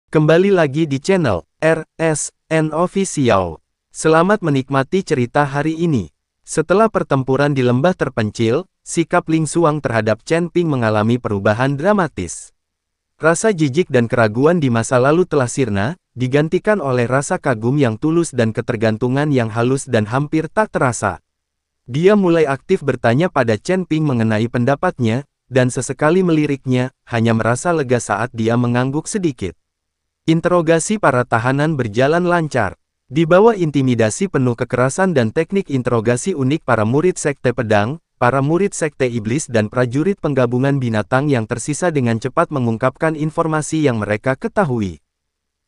Kembali lagi di channel RSN Official. Selamat menikmati cerita hari ini. Setelah pertempuran di lembah terpencil, sikap Ling Xuang terhadap Chen Ping mengalami perubahan dramatis. Rasa jijik dan keraguan di masa lalu telah sirna, digantikan oleh rasa kagum yang tulus dan ketergantungan yang halus dan hampir tak terasa. Dia mulai aktif bertanya pada Chen Ping mengenai pendapatnya, dan sesekali meliriknya, hanya merasa lega saat dia mengangguk sedikit. Interogasi para tahanan berjalan lancar. Di bawah intimidasi penuh kekerasan dan teknik interogasi unik para murid Sekte Pedang, para murid Sekte Iblis dan prajurit penggabungan binatang yang tersisa dengan cepat mengungkapkan informasi yang mereka ketahui.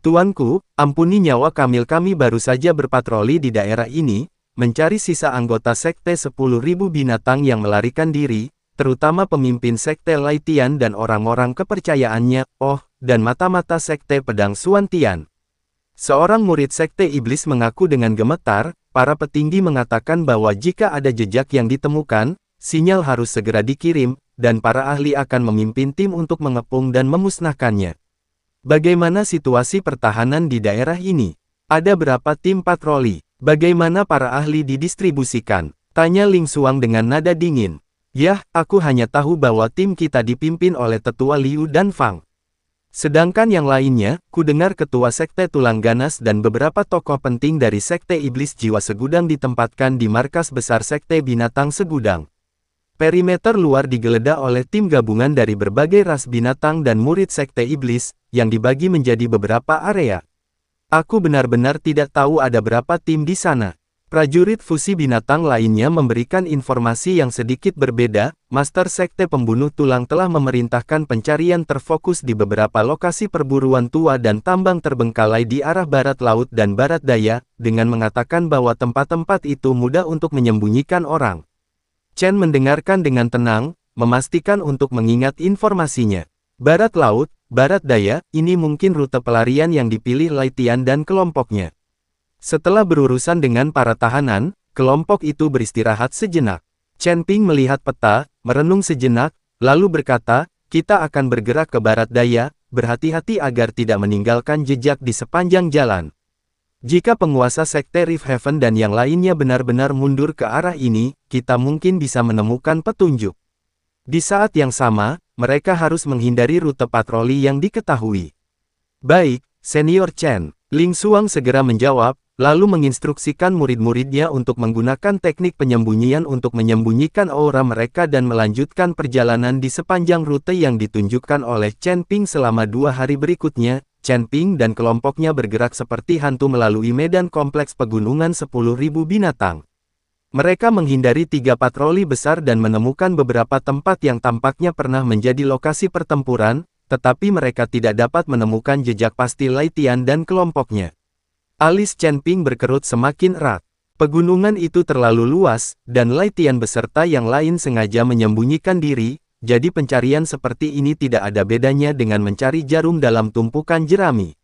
Tuanku, ampuni nyawa kami baru saja berpatroli di daerah ini, mencari sisa anggota Sekte 10.000 binatang yang melarikan diri, terutama pemimpin Sekte Laitian dan orang-orang kepercayaannya, dan mata-mata Sekte Pedang Xuantian. Seorang murid Sekte Iblis mengaku dengan gemetar, para petinggi mengatakan bahwa jika ada jejak yang ditemukan, sinyal harus segera dikirim, dan para ahli akan memimpin tim untuk mengepung dan memusnahkannya. Bagaimana situasi pertahanan di daerah ini? Ada berapa tim patroli? Bagaimana para ahli didistribusikan? Tanya Ling Xuang dengan nada dingin. Yah, aku hanya tahu bahwa tim kita dipimpin oleh Tetua Liu dan Fang. Sedangkan yang lainnya, ku dengar Ketua Sekte Tulang Ganas dan beberapa tokoh penting dari Sekte Iblis Jiwa Segudang ditempatkan di markas besar Sekte Binatang Segudang. Perimeter luar digeledah oleh tim gabungan dari berbagai ras binatang dan murid Sekte Iblis, yang dibagi menjadi beberapa area. Aku benar-benar tidak tahu ada berapa tim di sana. Prajurit fusi binatang lainnya memberikan informasi yang sedikit berbeda. Master Sekte Pembunuh Tulang telah memerintahkan pencarian terfokus di beberapa lokasi perburuan tua dan tambang terbengkalai di arah barat laut dan barat daya, dengan mengatakan bahwa tempat-tempat itu mudah untuk menyembunyikan orang. Chen mendengarkan dengan tenang, memastikan untuk mengingat informasinya. Barat laut, barat daya, ini mungkin rute pelarian yang dipilih Laitian dan kelompoknya. Setelah berurusan dengan para tahanan, kelompok itu beristirahat sejenak. Chen Ping melihat peta, merenung sejenak, lalu berkata, kita akan bergerak ke barat daya, berhati-hati agar tidak meninggalkan jejak di sepanjang jalan. Jika penguasa Sekte Rift Heaven dan yang lainnya benar-benar mundur ke arah ini, kita mungkin bisa menemukan petunjuk. Di saat yang sama, mereka harus menghindari rute patroli yang diketahui. Baik, Senior Chen. Ling Xuang segera menjawab, lalu menginstruksikan murid-muridnya untuk menggunakan teknik penyembunyian untuk menyembunyikan aura mereka dan melanjutkan perjalanan di sepanjang rute yang ditunjukkan oleh Chen Ping selama 2 hari berikutnya. Chen Ping dan kelompoknya bergerak seperti hantu melalui medan kompleks pegunungan 10.000 binatang. Mereka menghindari 3 patroli besar dan menemukan beberapa tempat yang tampaknya pernah menjadi lokasi pertempuran, tetapi mereka tidak dapat menemukan jejak pasti Laitian dan kelompoknya. Alis Chen Ping berkerut semakin erat. Pegunungan itu terlalu luas, dan Laitian beserta yang lain sengaja menyembunyikan diri, jadi pencarian seperti ini tidak ada bedanya dengan mencari jarum dalam tumpukan jerami.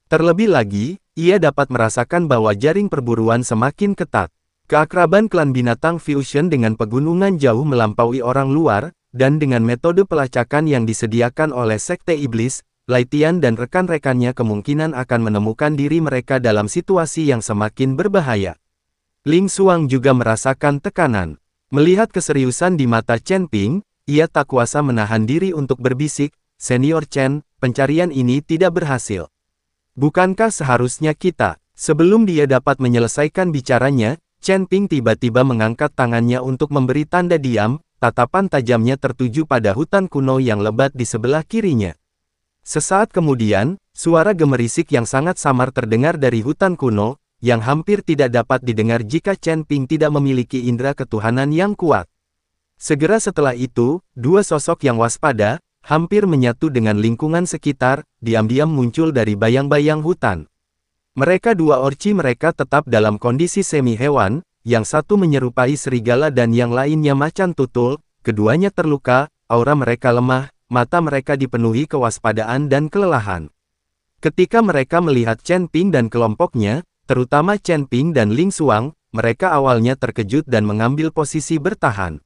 Terlebih lagi, ia dapat merasakan bahwa jaring perburuan semakin ketat. Keakraban klan binatang fusion dengan pegunungan jauh melampaui orang luar, dan dengan metode pelacakan yang disediakan oleh Sekte Iblis, Laitian dan rekan-rekannya kemungkinan akan menemukan diri mereka dalam situasi yang semakin berbahaya. Ling Xuang juga merasakan tekanan. Melihat keseriusan di mata Chen Ping, ia tak kuasa menahan diri untuk berbisik, Senior Chen, pencarian ini tidak berhasil. Bukankah seharusnya kita? Sebelum dia dapat menyelesaikan bicaranya, Chen Ping tiba-tiba mengangkat tangannya untuk memberi tanda diam. Tatapan tajamnya tertuju pada hutan kuno yang lebat di sebelah kirinya. Sesaat kemudian, suara gemerisik yang sangat samar terdengar dari hutan kuno, yang hampir tidak dapat didengar jika Chen Ping tidak memiliki indera ketuhanan yang kuat. Segera setelah itu, 2 sosok yang waspada, hampir menyatu dengan lingkungan sekitar, diam-diam muncul dari bayang-bayang hutan. Mereka 2 orci mereka tetap dalam kondisi semi hewan, yang satu menyerupai serigala dan yang lainnya macan tutul, keduanya terluka, aura mereka lemah, mata mereka dipenuhi kewaspadaan dan kelelahan. Ketika mereka melihat Chen Ping dan kelompoknya, terutama Chen Ping dan Ling Xuang, mereka awalnya terkejut dan mengambil posisi bertahan.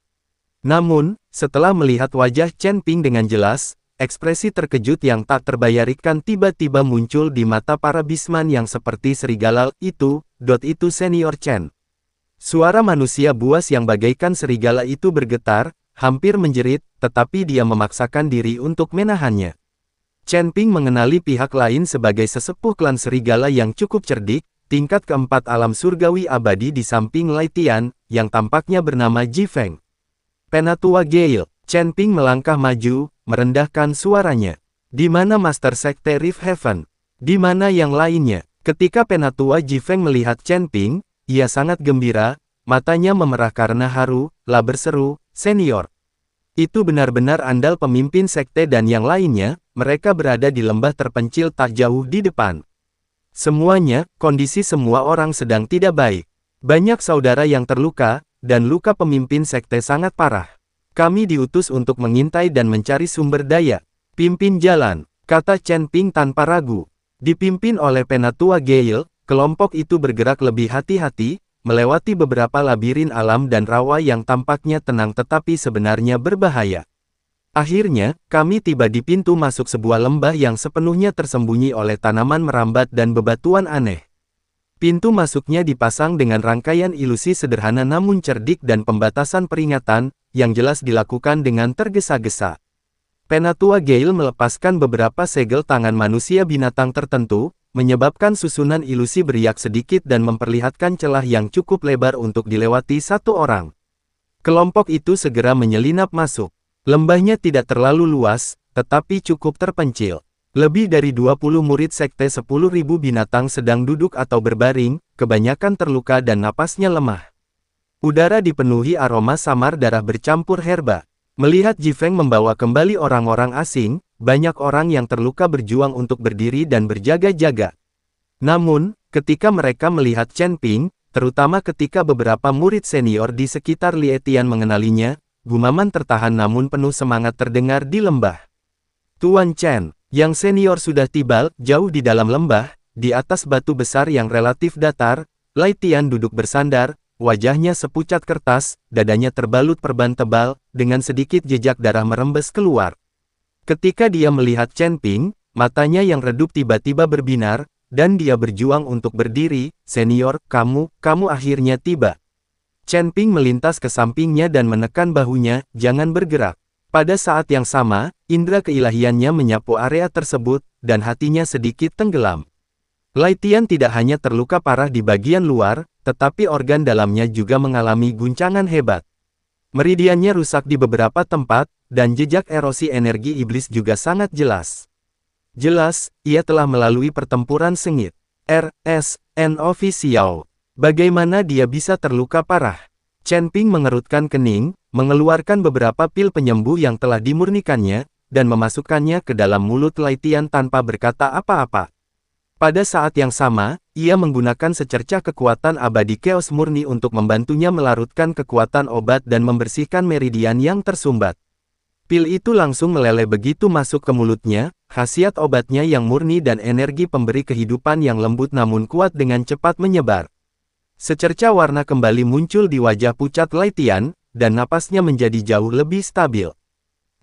Namun, setelah melihat wajah Chen Ping dengan jelas, ekspresi terkejut yang tak terbayarikan tiba-tiba muncul di mata para bisman yang seperti serigala itu Senior Chen. Suara manusia buas yang bagaikan serigala itu bergetar, hampir menjerit, tetapi dia memaksakan diri untuk menahannya. Chen Ping mengenali pihak lain sebagai sesepuh klan serigala yang cukup cerdik, tingkat keempat alam surgawi abadi di samping Lai Tian, yang tampaknya bernama Ji Feng. Penatua Gale, Chen Ping melangkah maju, merendahkan suaranya. Di mana Master Sekte Rift Heaven? Di mana yang lainnya? Ketika Penatua Ji Feng melihat Chen Ping, ia sangat gembira, matanya memerah karena haru, lah berseru, "Senior. Itu benar-benar andal pemimpin sekte dan yang lainnya, mereka berada di lembah terpencil tak jauh di depan." Semuanya, kondisi semua orang sedang tidak baik. Banyak saudara yang terluka, dan luka pemimpin sekte sangat parah. Kami diutus untuk mengintai dan mencari sumber daya. Pimpin jalan, kata Chen Ping tanpa ragu. Dipimpin oleh Penatua Gale, kelompok itu bergerak lebih hati-hati, melewati beberapa labirin alam dan rawa yang tampaknya tenang tetapi sebenarnya berbahaya. Akhirnya, kami tiba di pintu masuk sebuah lembah yang sepenuhnya tersembunyi oleh tanaman merambat dan bebatuan aneh. Pintu masuknya dipasang dengan rangkaian ilusi sederhana namun cerdik dan pembatasan peringatan, yang jelas dilakukan dengan tergesa-gesa. Penatua Gale melepaskan beberapa segel tangan manusia binatang tertentu, menyebabkan susunan ilusi beriak sedikit dan memperlihatkan celah yang cukup lebar untuk dilewati satu orang. Kelompok itu segera menyelinap masuk. Lembahnya tidak terlalu luas, tetapi cukup terpencil. Lebih dari 20 murid sekte 10.000 binatang sedang duduk atau berbaring, kebanyakan terluka dan napasnya lemah. Udara dipenuhi aroma samar darah bercampur herba. Melihat Ji Feng membawa kembali orang-orang asing, banyak orang yang terluka berjuang untuk berdiri dan berjaga-jaga. Namun, ketika mereka melihat Chen Ping, terutama ketika beberapa murid senior di sekitar Lie Tian mengenalinya, gumaman tertahan namun penuh semangat terdengar di lembah. Tuan Chen, yang senior sudah tiba, jauh di dalam lembah, di atas batu besar yang relatif datar, Lai Tian duduk bersandar, wajahnya sepucat kertas, dadanya terbalut perban tebal, dengan sedikit jejak darah merembes keluar. Ketika dia melihat Chen Ping, matanya yang redup tiba-tiba berbinar, dan dia berjuang untuk berdiri. "Senior, kamu akhirnya tiba." Chen Ping melintas ke sampingnya dan menekan bahunya, "Jangan bergerak." Pada saat yang sama, indera keilahiannya menyapu area tersebut, dan hatinya sedikit tenggelam. Lai Tian tidak hanya terluka parah di bagian luar, tetapi organ dalamnya juga mengalami guncangan hebat. Meridiannya rusak di beberapa tempat, dan jejak erosi energi iblis juga sangat jelas. Jelas, ia telah melalui pertempuran sengit. RSN Official. Bagaimana dia bisa terluka parah? Chen Ping mengerutkan kening, mengeluarkan beberapa pil penyembuh yang telah dimurnikannya, dan memasukkannya ke dalam mulut Lai Tian tanpa berkata apa-apa. Pada saat yang sama, ia menggunakan secercah kekuatan abadi Chaos murni untuk membantunya melarutkan kekuatan obat dan membersihkan meridian yang tersumbat. Pil itu langsung meleleh begitu masuk ke mulutnya, khasiat obatnya yang murni dan energi pemberi kehidupan yang lembut namun kuat dengan cepat menyebar. Secercah warna kembali muncul di wajah pucat Lai Tian, dan napasnya menjadi jauh lebih stabil.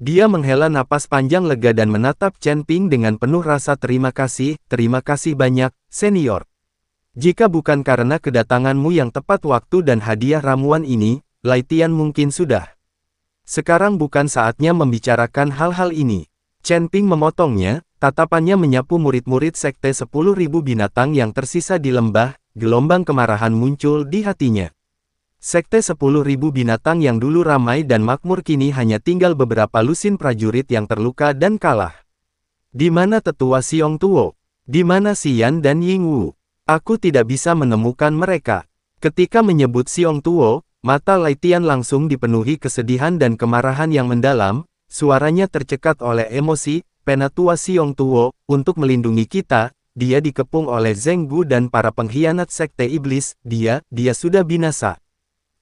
Dia menghela napas panjang lega dan menatap Chen Ping dengan penuh rasa terima kasih banyak, senior. Jika bukan karena kedatanganmu yang tepat waktu dan hadiah ramuan ini, Lai Tian mungkin sudah. Sekarang bukan saatnya membicarakan hal-hal ini. Chen Ping memotongnya, tatapannya menyapu murid-murid sekte 10.000 binatang yang tersisa di lembah, gelombang kemarahan muncul di hatinya. Sekte 10.000 binatang yang dulu ramai dan makmur kini hanya tinggal beberapa lusin prajurit yang terluka dan kalah. Di mana tetua Xiong Tuo? Di mana Xian dan Ying Wu? Aku tidak bisa menemukan mereka. Ketika menyebut Xiong Tuo, mata Lai Tian langsung dipenuhi kesedihan dan kemarahan yang mendalam, suaranya tercekat oleh emosi. Penatua Xiong Tuo, untuk melindungi kita, dia dikepung oleh Zheng Gu dan para pengkhianat sekte iblis, dia sudah binasa.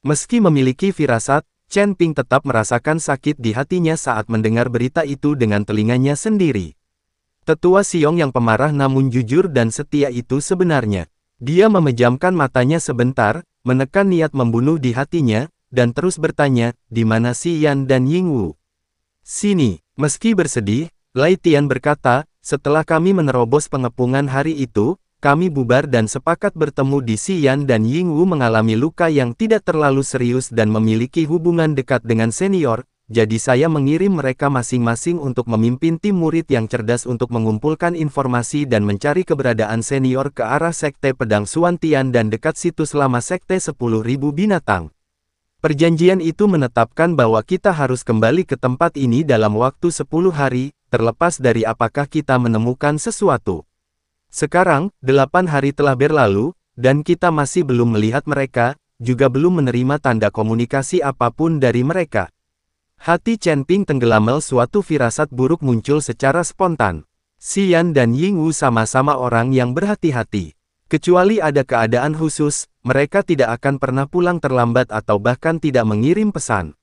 Meski memiliki firasat, Chen Ping tetap merasakan sakit di hatinya saat mendengar berita itu dengan telinganya sendiri. Tetua Xiong yang pemarah namun jujur dan setia itu sebenarnya. Dia memejamkan matanya sebentar, menekan niat membunuh di hatinya, dan terus bertanya, di mana Xian dan Ying Wu? Sini, meski bersedih, Lai Tian berkata, setelah kami menerobos pengepungan hari itu, kami bubar dan sepakat bertemu di Xiyan dan Yingwu mengalami luka yang tidak terlalu serius dan memiliki hubungan dekat dengan senior, jadi saya mengirim mereka masing-masing untuk memimpin tim murid yang cerdas untuk mengumpulkan informasi dan mencari keberadaan senior ke arah Sekte Pedang Xuantian dan dekat situs lama Sekte 10.000 Binatang. Perjanjian itu menetapkan bahwa kita harus kembali ke tempat ini dalam waktu 10 hari, terlepas dari apakah kita menemukan sesuatu. Sekarang, 8 hari telah berlalu, dan kita masih belum melihat mereka, juga belum menerima tanda komunikasi apapun dari mereka. Hati Chen Ping tenggelam, suatu firasat buruk muncul secara spontan. Xiyan dan Yingwu sama-sama orang yang berhati-hati. Kecuali ada keadaan khusus, mereka tidak akan pernah pulang terlambat atau bahkan tidak mengirim pesan.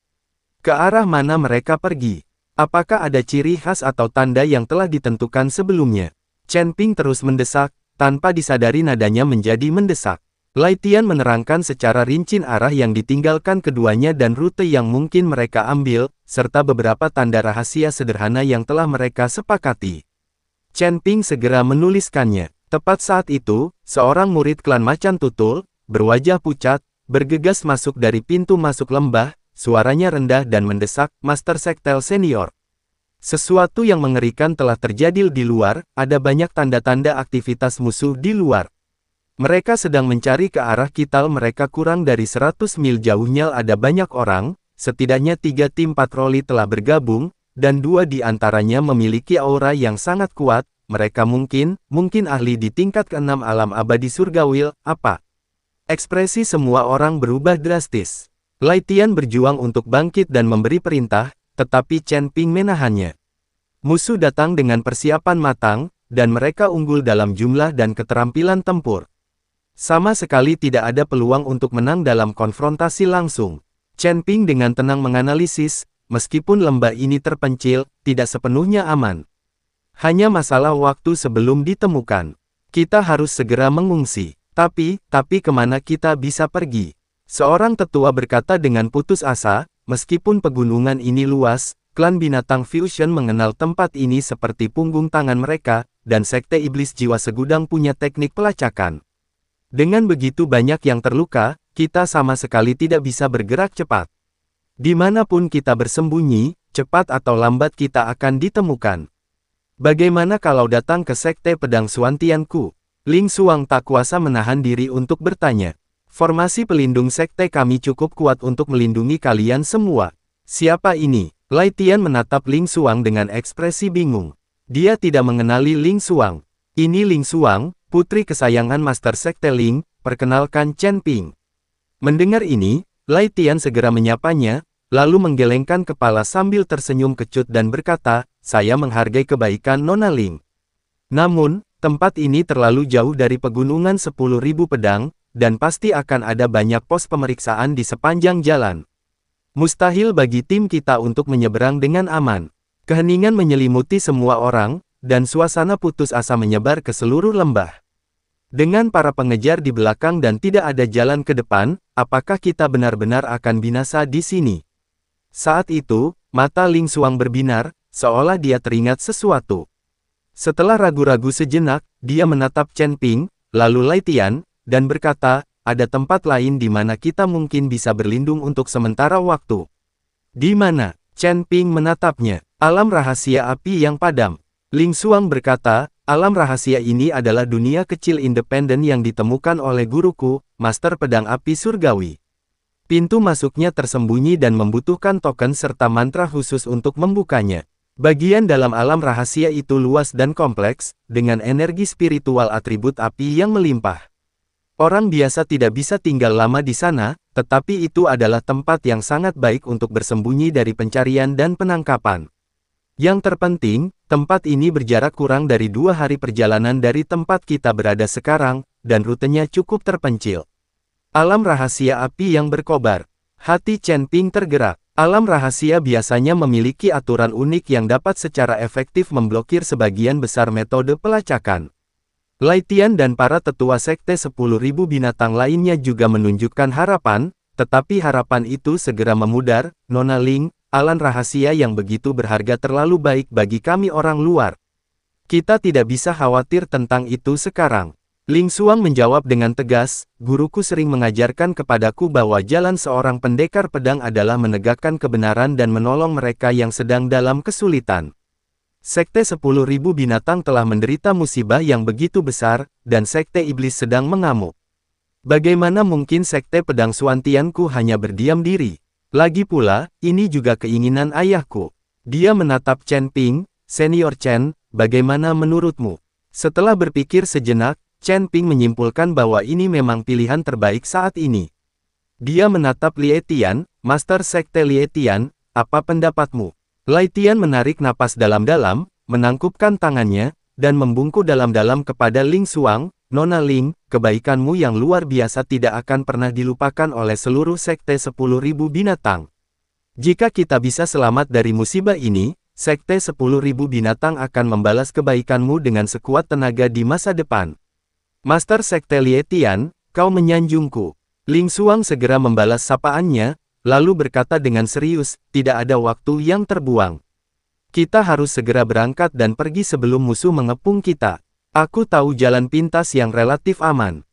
Ke arah mana mereka pergi? Apakah ada ciri khas atau tanda yang telah ditentukan sebelumnya? Chen Ping terus mendesak, tanpa disadari nadanya menjadi mendesak. Lai Tian menerangkan secara rinci arah yang ditinggalkan keduanya dan rute yang mungkin mereka ambil, serta beberapa tanda rahasia sederhana yang telah mereka sepakati. Chen Ping segera menuliskannya. Tepat saat itu, seorang murid klan Macan Tutul, berwajah pucat, bergegas masuk dari pintu masuk lembah, suaranya rendah dan mendesak, Master Sektel Senior. Sesuatu yang mengerikan telah terjadi di luar, ada banyak tanda-tanda aktivitas musuh di luar. Mereka sedang mencari ke arah kita, mereka kurang dari 100 mil jauhnya ada banyak orang, setidaknya 3 tim patroli telah bergabung, dan 2 di antaranya memiliki aura yang sangat kuat, mereka mungkin ahli di tingkat ke-6 alam abadi surgawi, apa? Ekspresi semua orang berubah drastis. Lai Tian berjuang untuk bangkit dan memberi perintah, tetapi Chen Ping menahannya. Musuh datang dengan persiapan matang, dan mereka unggul dalam jumlah dan keterampilan tempur. Sama sekali tidak ada peluang untuk menang dalam konfrontasi langsung. Chen Ping dengan tenang menganalisis, meskipun lembah ini terpencil, tidak sepenuhnya aman. Hanya masalah waktu sebelum ditemukan. Kita harus segera mengungsi. Tapi kemana kita bisa pergi? Seorang tetua berkata dengan putus asa. Meskipun pegunungan ini luas, klan binatang Fusion mengenal tempat ini seperti punggung tangan mereka, dan Sekte Iblis Jiwa Segudang punya teknik pelacakan. Dengan begitu banyak yang terluka, kita sama sekali tidak bisa bergerak cepat. Dimanapun kita bersembunyi, cepat atau lambat kita akan ditemukan. Bagaimana kalau datang ke Sekte Pedang Xuantianku? Ling Xuang tak kuasa menahan diri untuk bertanya. Formasi pelindung sekte kami cukup kuat untuk melindungi kalian semua. Siapa ini? Lai Tian menatap Ling Xuang dengan ekspresi bingung. Dia tidak mengenali Ling Xuang. Ini Ling Xuang, putri kesayangan Master Sekte Ling, perkenalkan Chen Ping. Mendengar ini, Lai Tian segera menyapanya, lalu menggelengkan kepala sambil tersenyum kecut dan berkata, saya menghargai kebaikan Nona Ling. Namun, tempat ini terlalu jauh dari pegunungan 10.000 pedang, dan pasti akan ada banyak pos pemeriksaan di sepanjang jalan. Mustahil bagi tim kita untuk menyeberang dengan aman. Keheningan menyelimuti semua orang, dan suasana putus asa menyebar ke seluruh lembah. Dengan para pengejar di belakang dan tidak ada jalan ke depan, apakah kita benar-benar akan binasa di sini? Saat itu, mata Ling Xuang berbinar, seolah dia teringat sesuatu. Setelah ragu-ragu sejenak, dia menatap Chen Ping, lalu Lai Tian, dan berkata, ada tempat lain di mana kita mungkin bisa berlindung untuk sementara waktu. Di mana? Chen Ping menatapnya. Alam rahasia api yang padam. Ling Xuang berkata, alam rahasia ini adalah dunia kecil independen yang ditemukan oleh guruku, Master Pedang Api Surgawi. Pintu masuknya tersembunyi dan membutuhkan token serta mantra khusus untuk membukanya. Bagian dalam alam rahasia itu luas dan kompleks, dengan energi spiritual atribut api yang melimpah. Orang biasa tidak bisa tinggal lama di sana, tetapi itu adalah tempat yang sangat baik untuk bersembunyi dari pencarian dan penangkapan. Yang terpenting, tempat ini berjarak kurang dari 2 hari perjalanan dari tempat kita berada sekarang, dan rutenya cukup terpencil. Alam rahasia api yang berkobar. Hati Chen Ping tergerak. Alam rahasia biasanya memiliki aturan unik yang dapat secara efektif memblokir sebagian besar metode pelacakan. Lai Tian dan para tetua sekte 10.000 binatang lainnya juga menunjukkan harapan, tetapi harapan itu segera memudar. Nona Ling, alan rahasia yang begitu berharga terlalu baik bagi kami orang luar. Kita tidak bisa khawatir tentang itu sekarang. Ling Xuang menjawab dengan tegas, guruku sering mengajarkan kepadaku bahwa jalan seorang pendekar pedang adalah menegakkan kebenaran dan menolong mereka yang sedang dalam kesulitan. Sekte 10.000 binatang telah menderita musibah yang begitu besar, dan Sekte Iblis sedang mengamuk. Bagaimana mungkin Sekte Pedang Suantianku hanya berdiam diri? Lagi pula, ini juga keinginan ayahku. Dia menatap Chen Ping, Senior Chen, bagaimana menurutmu? Setelah berpikir sejenak, Chen Ping menyimpulkan bahwa ini memang pilihan terbaik saat ini. Dia menatap Lie Tian, Master Sekte Lie Tian, apa pendapatmu? Lie Tian menarik napas dalam-dalam, menangkupkan tangannya, dan membungkuk dalam-dalam kepada Ling Xuang, Nona Ling, kebaikanmu yang luar biasa tidak akan pernah dilupakan oleh seluruh Sekte 10.000 binatang. Jika kita bisa selamat dari musibah ini, Sekte 10.000 binatang akan membalas kebaikanmu dengan sekuat tenaga di masa depan. Master Sekte Lie Tian, kau menyanjungku. Ling Xuang segera membalas sapaannya, lalu berkata dengan serius, tidak ada waktu yang terbuang. Kita harus segera berangkat dan pergi sebelum musuh mengepung kita. Aku tahu jalan pintas yang relatif aman.